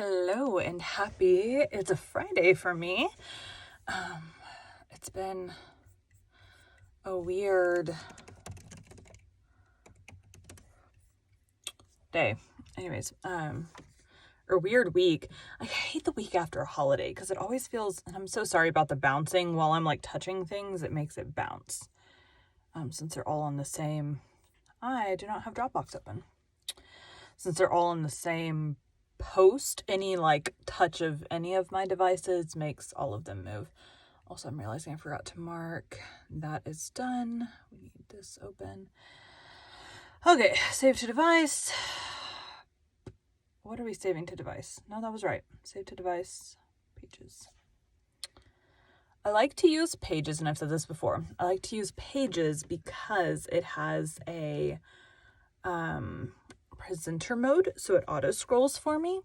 Hello and happy. It's a Friday for me. It's been a weird day. Anyways, or weird week. I hate the week after a holiday because it always feels, and I'm so sorry about the bouncing while I'm like touching things, it makes it bounce. Since they're all on the same, I do not have Dropbox open. Since they're all on the same post, any like touch of any of my devices makes all of them move. Also, I'm realizing I forgot to mark. That is done. We need this open. Okay, save to device. What are we saving to device? No, that was right. Save to device, Pages. I like to use Pages, and I've said this before. I like to use Pages because it has a presenter mode, so it auto scrolls for me.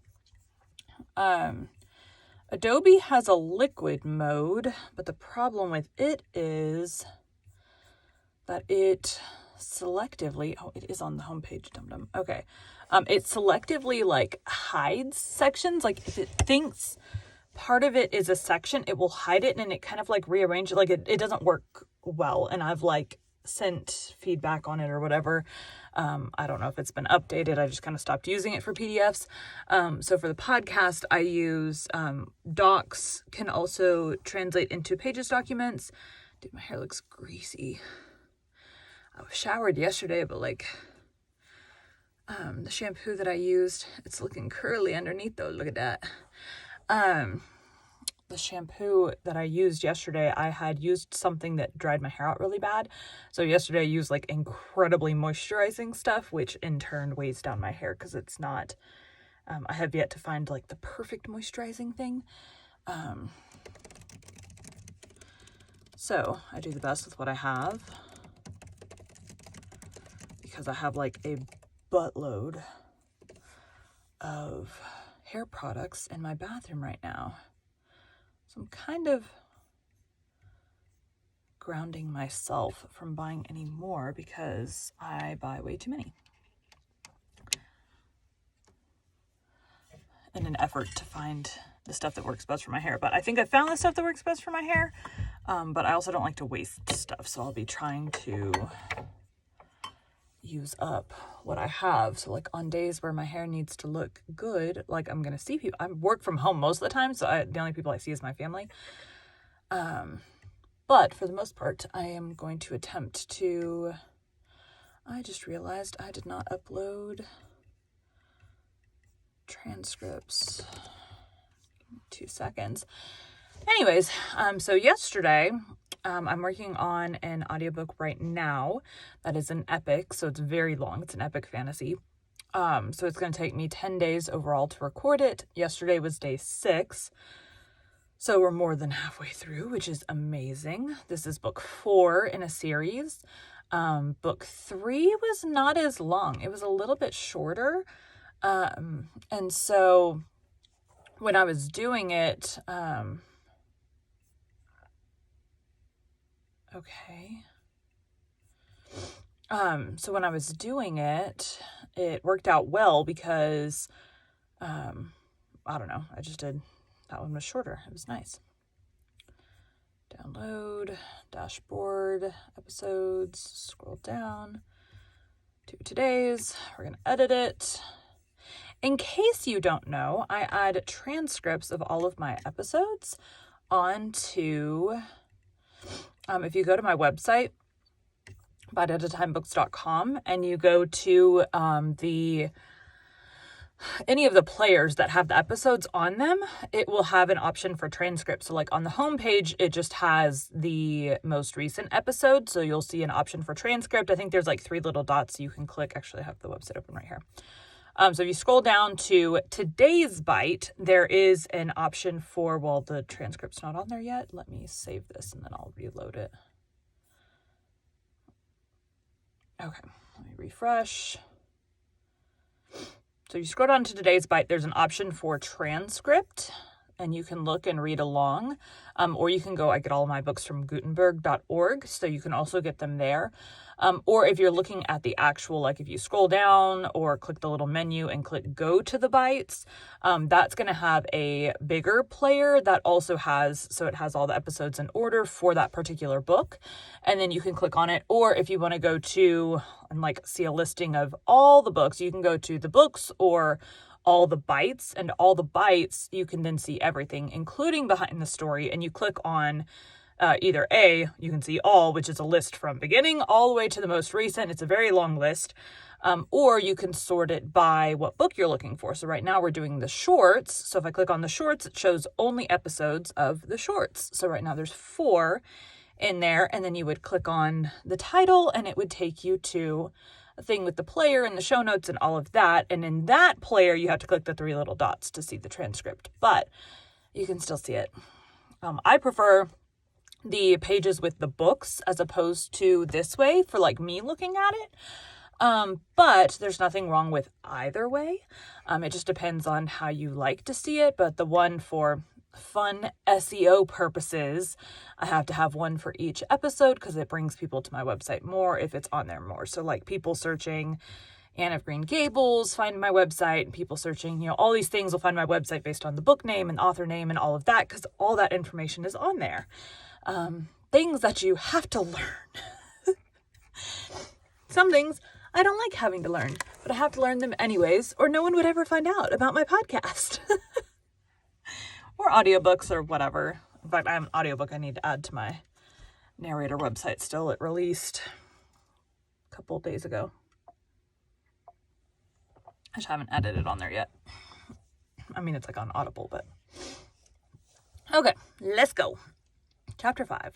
Adobe has a liquid mode, but the problem with it is that it selectively, it is on the homepage, dum-dum. Okay. It selectively like hides sections. Like if it thinks part of it is a section, it will hide it and it kind of like rearrange it. Like it doesn't work well. And I've like sent feedback on it or whatever. I don't know if it's been updated. I just kind of stopped using it for PDFs. So for the podcast, I use Docs, can also translate into Pages documents. Dude, my hair looks greasy. I was showered yesterday, but like the shampoo that I used, it's looking curly underneath though. Look at that. The shampoo that I used yesterday, I had used something that dried my hair out really bad. So yesterday I used like incredibly moisturizing stuff, which in turn weighs down my hair because it's not, I have yet to find like the perfect moisturizing thing. So I do the best with what I have because I have like a buttload of hair products in my bathroom right now. So I'm kind of grounding myself from buying any more because I buy way too many. In an effort to find the stuff that works best for my hair. But I think I found the stuff that works best for my hair. But I also don't like to waste stuff. So I'll be trying to use up what I have. So like on days where my hair needs to look good, like I'm going to see people. I work from home most of the time. So the only people I see is my family. But for the most part, I am going to attempt to, I just realized I did not upload transcripts. 2 seconds. Anyways, so yesterday, I'm working on an audiobook right now that is an epic, so it's very long. It's an epic fantasy. So it's going to take me 10 days overall to record it. Yesterday was day 6. So we're more than halfway through, which is amazing. This is book 4 in a series. Book 3 was not as long. It was a little bit shorter. And so when I was doing it, so when I was doing it, it worked out well because, I don't know, I just did, that one was shorter. It was nice. Download, dashboard, episodes, scroll down to today's. We're going to edit it. In case you don't know, I add transcripts of all of my episodes onto, if you go to my website, biteatatimebooks.com, and you go to any of the players that have the episodes on them, it will have an option for transcripts. So like on the homepage, it just has the most recent episode. So you'll see an option for transcript. I think there's like 3 little dots you can click. Actually, I have the website open right here. So if you scroll down to today's bite, there is an option for, well, the transcript's not on there yet. Let me save this and then I'll reload it. Okay, let me refresh. So you scroll down to today's bite, there's an option for transcript. and you can look and read along. Or you can go, I get all my books from Gutenberg.org, so you can also get them there. Or if you're looking at the actual, like if you scroll down or click the little menu and click go to the bites, that's going to have a bigger player that also has, so it has all the episodes in order for that particular book. And then you can click on it. Or if you want to go to and like see a listing of all the books, you can go to the books or all the bites, and all the bites, you can then see everything, including behind the story. And you click on either A, you can see all, which is a list from beginning all the way to the most recent. It's a very long list. Or you can sort it by what book you're looking for. So right now we're doing the shorts. So if I click on the shorts, it shows only episodes of the shorts. So right now there's 4 in there. And then you would click on the title and it would take you to a thing with the player and the show notes and all of that. And in that player, you have to click the 3 little dots to see the transcript, but you can still see it. I prefer the pages with the books as opposed to this way for like me looking at it. But there's nothing wrong with either way. It just depends on how you like to see it. But the one for fun SEO purposes, I have to have one for each episode because it brings people to my website more if it's on there more. So like people searching Anne of Green Gables find my website, and people searching, all these things will find my website based on the book name and author name and all of that, because all that information is on there. Things that you have to learn. Some things I don't like having to learn, but I have to learn them anyways, or no one would ever find out about my podcast. Or audiobooks or whatever. In fact, I have an audiobook I need to add to my narrator website still. It released a couple days ago. I just haven't edited on there yet. I mean, it's like on Audible, but... Okay, let's go. Chapter 5.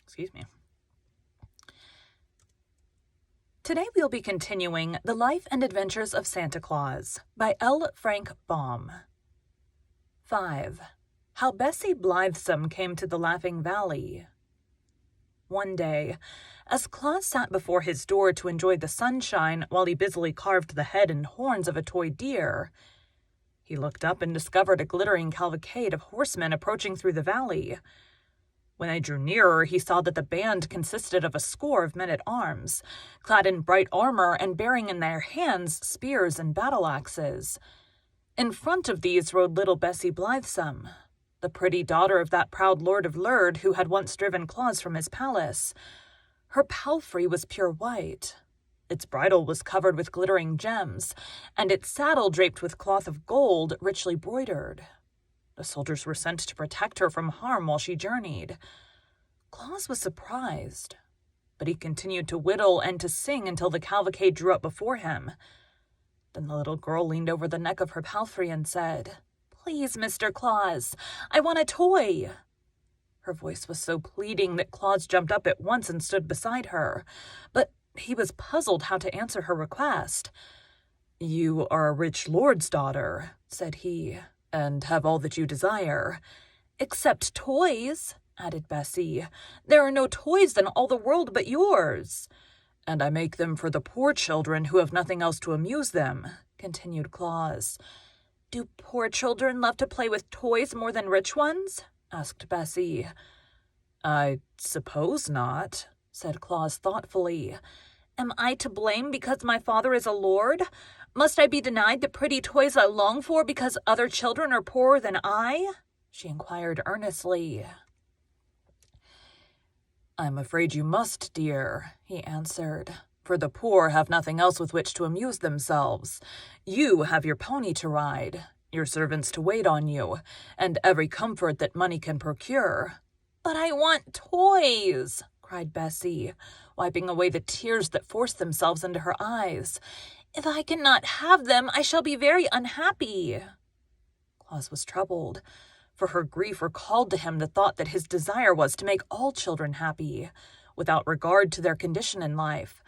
Excuse me. Today we'll be continuing The Life and Adventures of Santa Claus by L. Frank Baum. 5. How Bessie Blithesome Came to the Laughing Valley. One day, as Claus sat before his door to enjoy the sunshine while he busily carved the head and horns of a toy deer, he looked up and discovered a glittering cavalcade of horsemen approaching through the valley. When they drew nearer, he saw that the band consisted of a score of men-at-arms, clad in bright armor and bearing in their hands spears and battle-axes. In front of these rode little Bessie Blithesome, the pretty daughter of that proud Lord of Lurd who had once driven Claus from his palace. Her palfrey was pure white. Its bridle was covered with glittering gems, and its saddle draped with cloth of gold richly broidered. The soldiers were sent to protect her from harm while she journeyed. Claus was surprised, but he continued to whittle and to sing until the cavalcade drew up before him. Then the little girl leaned over the neck of her palfrey and said, "Please, Mr. Claus, I want a toy." Her voice was so pleading that Claus jumped up at once and stood beside her, but he was puzzled how to answer her request. "You are a rich lord's daughter," said he, "and have all that you desire." "Except toys," added Bessie. "There are no toys in all the world but yours." "And I make them for the poor children who have nothing else to amuse them," continued Claus. "Do poor children love to play with toys more than rich ones?" asked Bessie. "I suppose not," said Claus thoughtfully. "Am I to blame because my father is a lord? Must I be denied the pretty toys I long for because other children are poorer than I?" she inquired earnestly. "I'm afraid you must, dear," he answered, "for the poor have nothing else with which to amuse themselves. You have your pony to ride, your servants to wait on you, and every comfort that money can procure." "But I want toys," cried Bessie, wiping away the tears that forced themselves into her eyes. "If I cannot have them, I shall be very unhappy." Claus was troubled, for her grief recalled to him the thought that his desire was to make all children happy, without regard to their condition in life.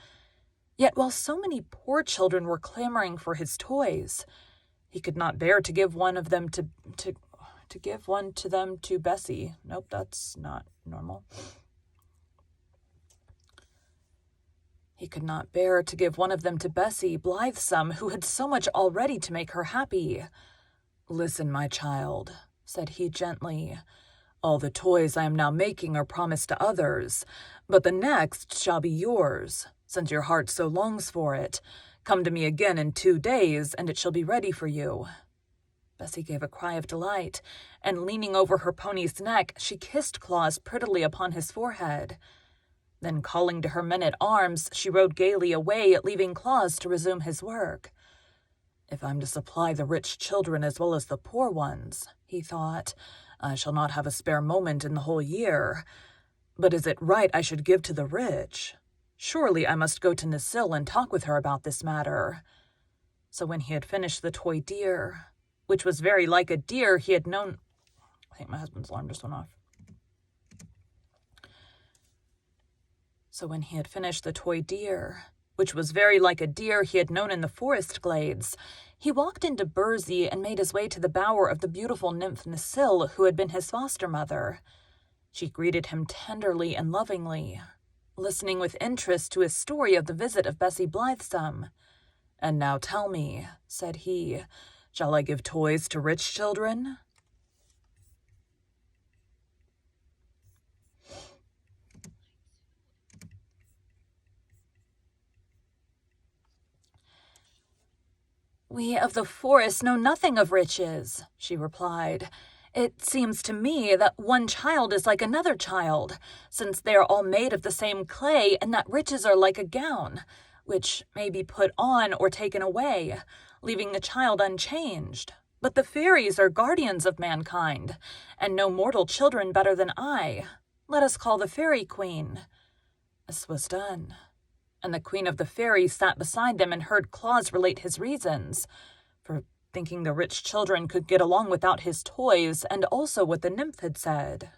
Yet while so many poor children were clamoring for his toys, he could not bear to give one of them to give one to them to Bessie. Nope, that's not normal. He could not bear to give one of them to Bessie Blithesome, who had so much already to make her happy. "Listen, my child," said he gently. "All the toys I am now making are promised to others, but the next shall be yours, since your heart so longs for it. Come to me again in 2 days, and it shall be ready for you." Bessie gave a cry of delight, and leaning over her pony's neck, she kissed Claus prettily upon his forehead. Then, calling to her men-at-arms, she rode gaily away, leaving Claus to resume his work. "If I'm to supply the rich children as well as the poor ones," he thought, "I shall not have a spare moment in the whole year. But is it right I should give to the rich? Surely I must go to Necile and talk with her about this matter." So when he had finished the toy deer, which was very like a deer he had known... I think my husband's alarm just went off. So when he had finished the toy deer, which was very like a deer he had known in the forest glades, he walked into Burzee and made his way to the bower of the beautiful nymph Necile, who had been his foster mother. She greeted him tenderly and lovingly, listening with interest to his story of the visit of Bessie Blithesome. "And now tell me," said he, "shall I give toys to rich children?" "We of the forest know nothing of riches," she replied. "It seems to me that one child is like another child, since they are all made of the same clay, and that riches are like a gown, which may be put on or taken away, leaving the child unchanged. But the fairies are guardians of mankind, and know mortal children better than I. Let us call the fairy queen." This was done, and the queen of the fairies sat beside them and heard Claus relate his reasons for thinking the rich children could get along without his toys, and also what the nymph had said.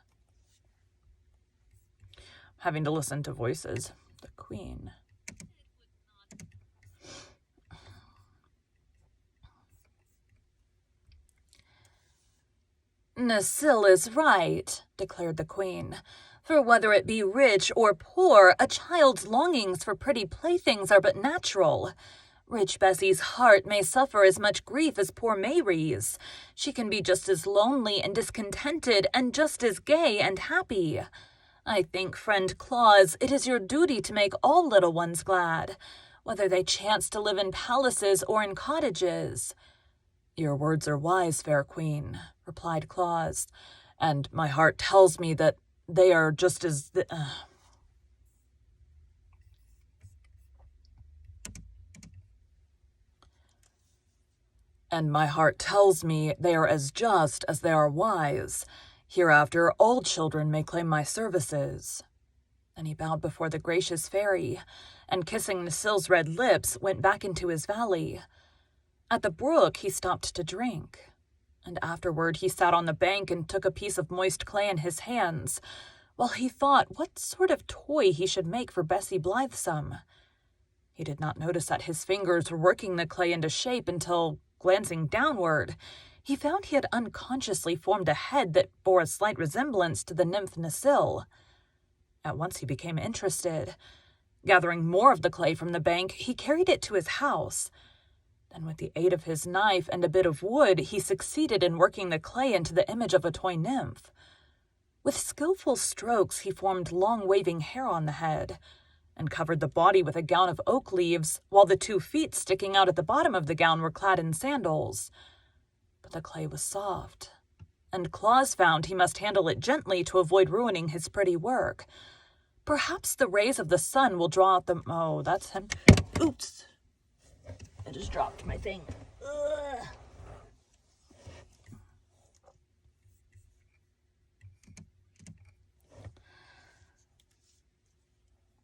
Having to listen to voices. The queen. "Necile is right," declared the queen. "For whether it be rich or poor, a child's longings for pretty playthings are but natural. Rich Bessie's heart may suffer as much grief as poor Mayree's. She can be just as lonely and discontented, and just as gay and happy. I think, friend Claus, it is your duty to make all little ones glad, whether they chance to live in palaces or in cottages." "Your words are wise, fair queen," replied Claus, "and my heart tells me that they are just as... And my heart tells me they are as just as they are wise. Hereafter all children may claim my services." Then he bowed before the gracious fairy, and kissing Necile's red lips, went back into his valley. At the brook he stopped to drink, and afterward he sat on the bank and took a piece of moist clay in his hands, while he thought what sort of toy he should make for Bessie Blithesome. He did not notice that his fingers were working the clay into shape until, glancing downward, he found he had unconsciously formed a head that bore a slight resemblance to the nymph Necile. At once he became interested. Gathering more of the clay from the bank, he carried it to his house. Then with the aid of his knife and a bit of wood, he succeeded in working the clay into the image of a toy nymph. With skillful strokes, he formed long waving hair on the head, and covered the body with a gown of oak leaves, while the 2 feet sticking out at the bottom of the gown were clad in sandals. But the clay was soft, and Claus found he must handle it gently to avoid ruining his pretty work. Perhaps the rays of the sun will draw out the... Oh, that's him. Oops. I just dropped my thing. Ugh.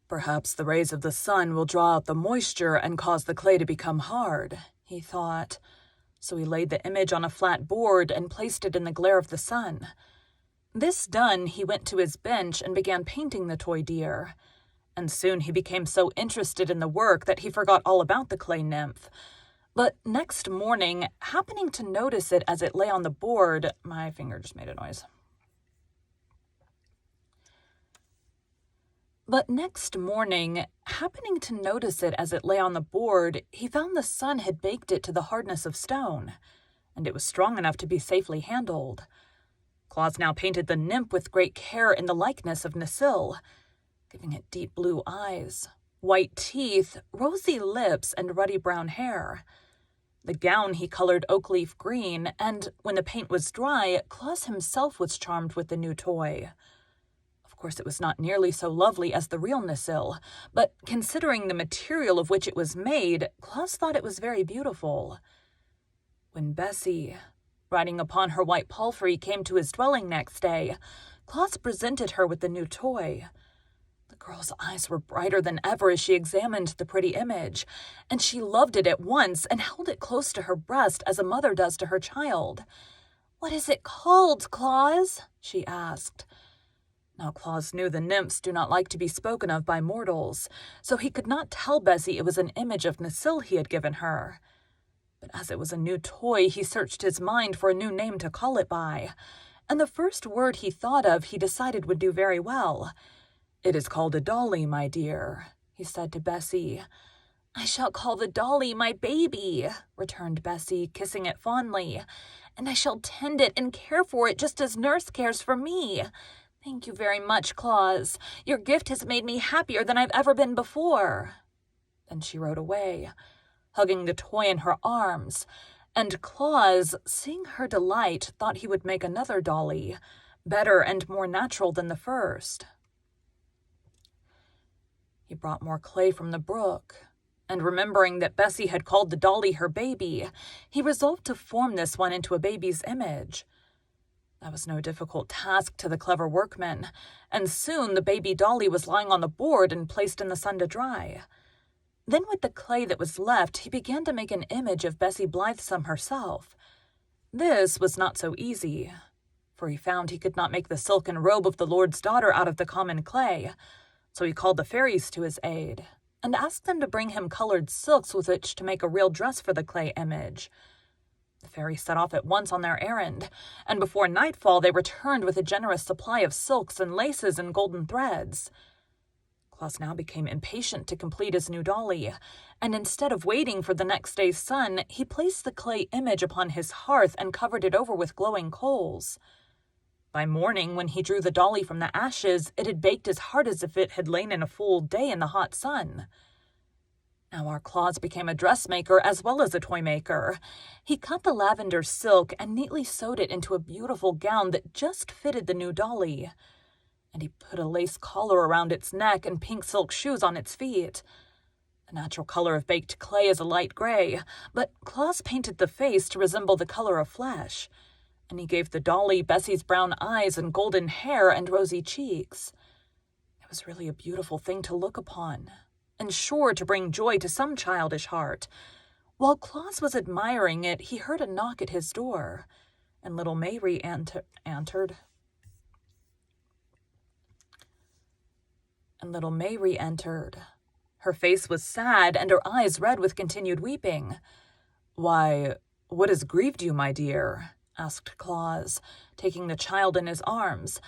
Perhaps the rays of the sun will draw out the moisture and cause the clay to become hard, he thought. So he laid the image on a flat board and placed it in the glare of the sun. This done, he went to his bench and began painting the toy deer. And soon he became so interested in the work that he forgot all about the clay nymph. But next morning, happening to notice it as it lay on the board, my finger just made a noise. But next morning, happening to notice it as it lay on the board, he found the sun had baked it to the hardness of stone, and it was strong enough to be safely handled. Claus now painted the nymph with great care in the likeness of Necile, giving it deep blue eyes, white teeth, rosy lips, and ruddy brown hair. The gown he colored oak leaf green, and when the paint was dry, Claus himself was charmed with the new toy. Of course, it was not nearly so lovely as the real Necile, but considering the material of which it was made, Claus thought it was very beautiful. When Bessie, riding upon her white palfrey, came to his dwelling next day, Claus presented her with the new toy. The girl's eyes were brighter than ever as she examined the pretty image, and she loved it at once and held it close to her breast as a mother does to her child. "What is it called, Claus?" she asked. Now Claus knew the nymphs do not like to be spoken of by mortals, so he could not tell Bessie it was an image of Necile he had given her. But as it was a new toy, he searched his mind for a new name to call it by, and the first word he thought of he decided would do very well. "It is called a dolly, my dear," he said to Bessie. "I shall call the dolly my baby," returned Bessie, kissing it fondly, "and I shall tend it and care for it just as nurse cares for me. Thank you very much, Claus. Your gift has made me happier than I've ever been before." Then she rode away, hugging the toy in her arms, and Claus, seeing her delight, thought he would make another dolly, better and more natural than the first. He brought more clay from the brook, and remembering that Bessie had called the dolly her baby, he resolved to form this one into a baby's image. That was no difficult task to the clever workman, and soon the baby dolly was lying on the board and placed in the sun to dry. Then with the clay that was left, he began to make an image of Bessie Blithesome herself. This was not so easy, for he found he could not make the silken robe of the Lord's daughter out of the common clay, so he called the fairies to his aid, and asked them to bring him colored silks with which to make a real dress for the clay image. The fairies set off at once on their errand, and before nightfall they returned with a generous supply of silks and laces and golden threads. Claus now became impatient to complete his new dolly, and instead of waiting for the next day's sun, he placed the clay image upon his hearth and covered it over with glowing coals. By morning, when he drew the dolly from the ashes, it had baked as hard as if it had lain in a full day in the hot sun. Now our Claus became a dressmaker as well as a toy-maker. He cut the lavender silk and neatly sewed it into a beautiful gown that just fitted the new dolly. And he put a lace collar around its neck and pink silk shoes on its feet. The natural color of baked clay is a light gray, but Claus painted the face to resemble the color of flesh, and he gave the dolly Bessie's brown eyes and golden hair and rosy cheeks. It was really a beautiful thing to look upon, and sure to bring joy to some childish heart. While Claus was admiring it, he heard a knock at his door, and little Mary entered. Her face was sad, and her eyes red with continued weeping. "Why, what has grieved you, my dear?" asked Claus, taking the child in his arms.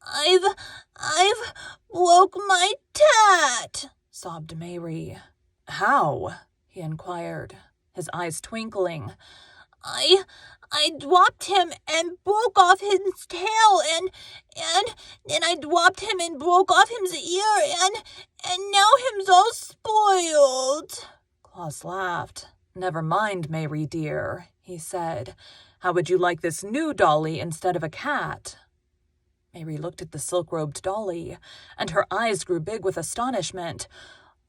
I've woke my tat," sobbed Mary. "How?" he inquired, his eyes twinkling. I dropped him and broke off his tail, and then I dropped him and broke off his ear, and now him's all spoiled." Claus laughed. "Never mind, Mary dear," he said. "How would you like this new dolly instead of a cat?" Mary looked at the silk-robed dolly, and her eyes grew big with astonishment.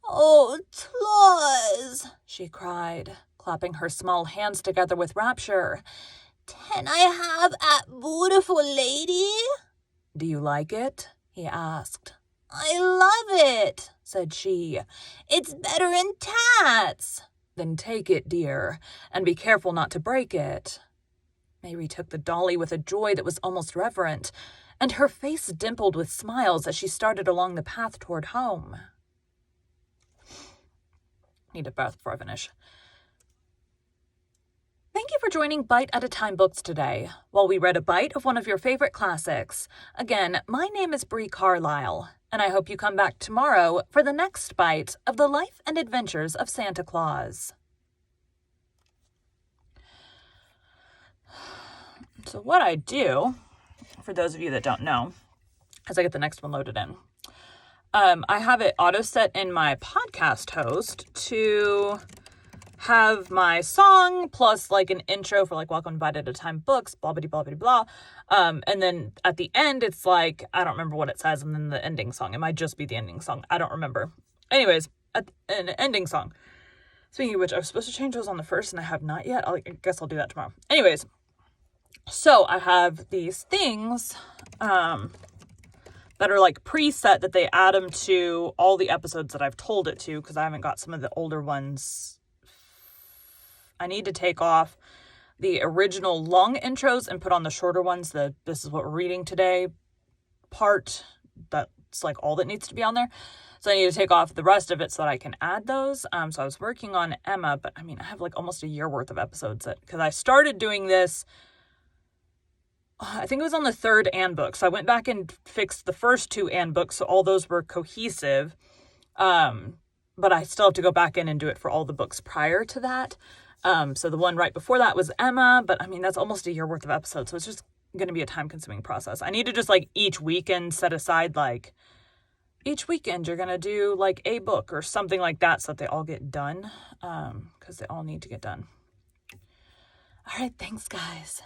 "Oh, Claus," she cried, clapping her small hands together with rapture. "Can I have a beautiful lady?" "Do you like it?" he asked. "I love it," said she. "It's better in tats." "Then take it, dear, and be careful not to break it." Mary took the dolly with a joy that was almost reverent, and her face dimpled with smiles as she started along the path toward home. Need a breath before I finish. Thank you for joining Bite at a Time Books today, while we read a bite of one of your favorite classics. Again, my name is Bree Carlisle. And I hope you come back tomorrow for the next bite of the life and adventures of Santa Claus. So what I do, for those of you that don't know, as I get the next one loaded in, I have it auto set in my podcast host to have my song plus like an intro for like Welcome to Bite at a Time Books, blah, blah, blah, blah, blah. And then at the end, it's like, I don't remember what it says. And then the ending song. It might just be the ending song. I don't remember. Anyways, an ending song. Speaking of which, I was supposed to change those on the first and I have not yet. I guess I'll do that tomorrow. Anyways, so I have these things, that are like preset that they add them to all the episodes that I've told it to, because I haven't got some of the older ones. I need to take off the original long intros and put on the shorter ones, the this is what we're reading today part. That's like all that needs to be on there. So I need to take off the rest of it so that I can add those. So I was working on Emma, but I mean, I have like almost a year worth of episodes because I started doing this, I think it was on the third Anne book. So I went back and fixed the first two Anne books. So all those were cohesive. But I still have to go back in and do it for all the books prior to that. So the one right before that was Emma, but I mean, that's almost a year worth of episodes. So it's just going to be a time consuming process. I need to just like each weekend set aside, like each weekend you're going to do like a book or something like that so that they all get done. Cause they all need to get done. All right. Thanks guys.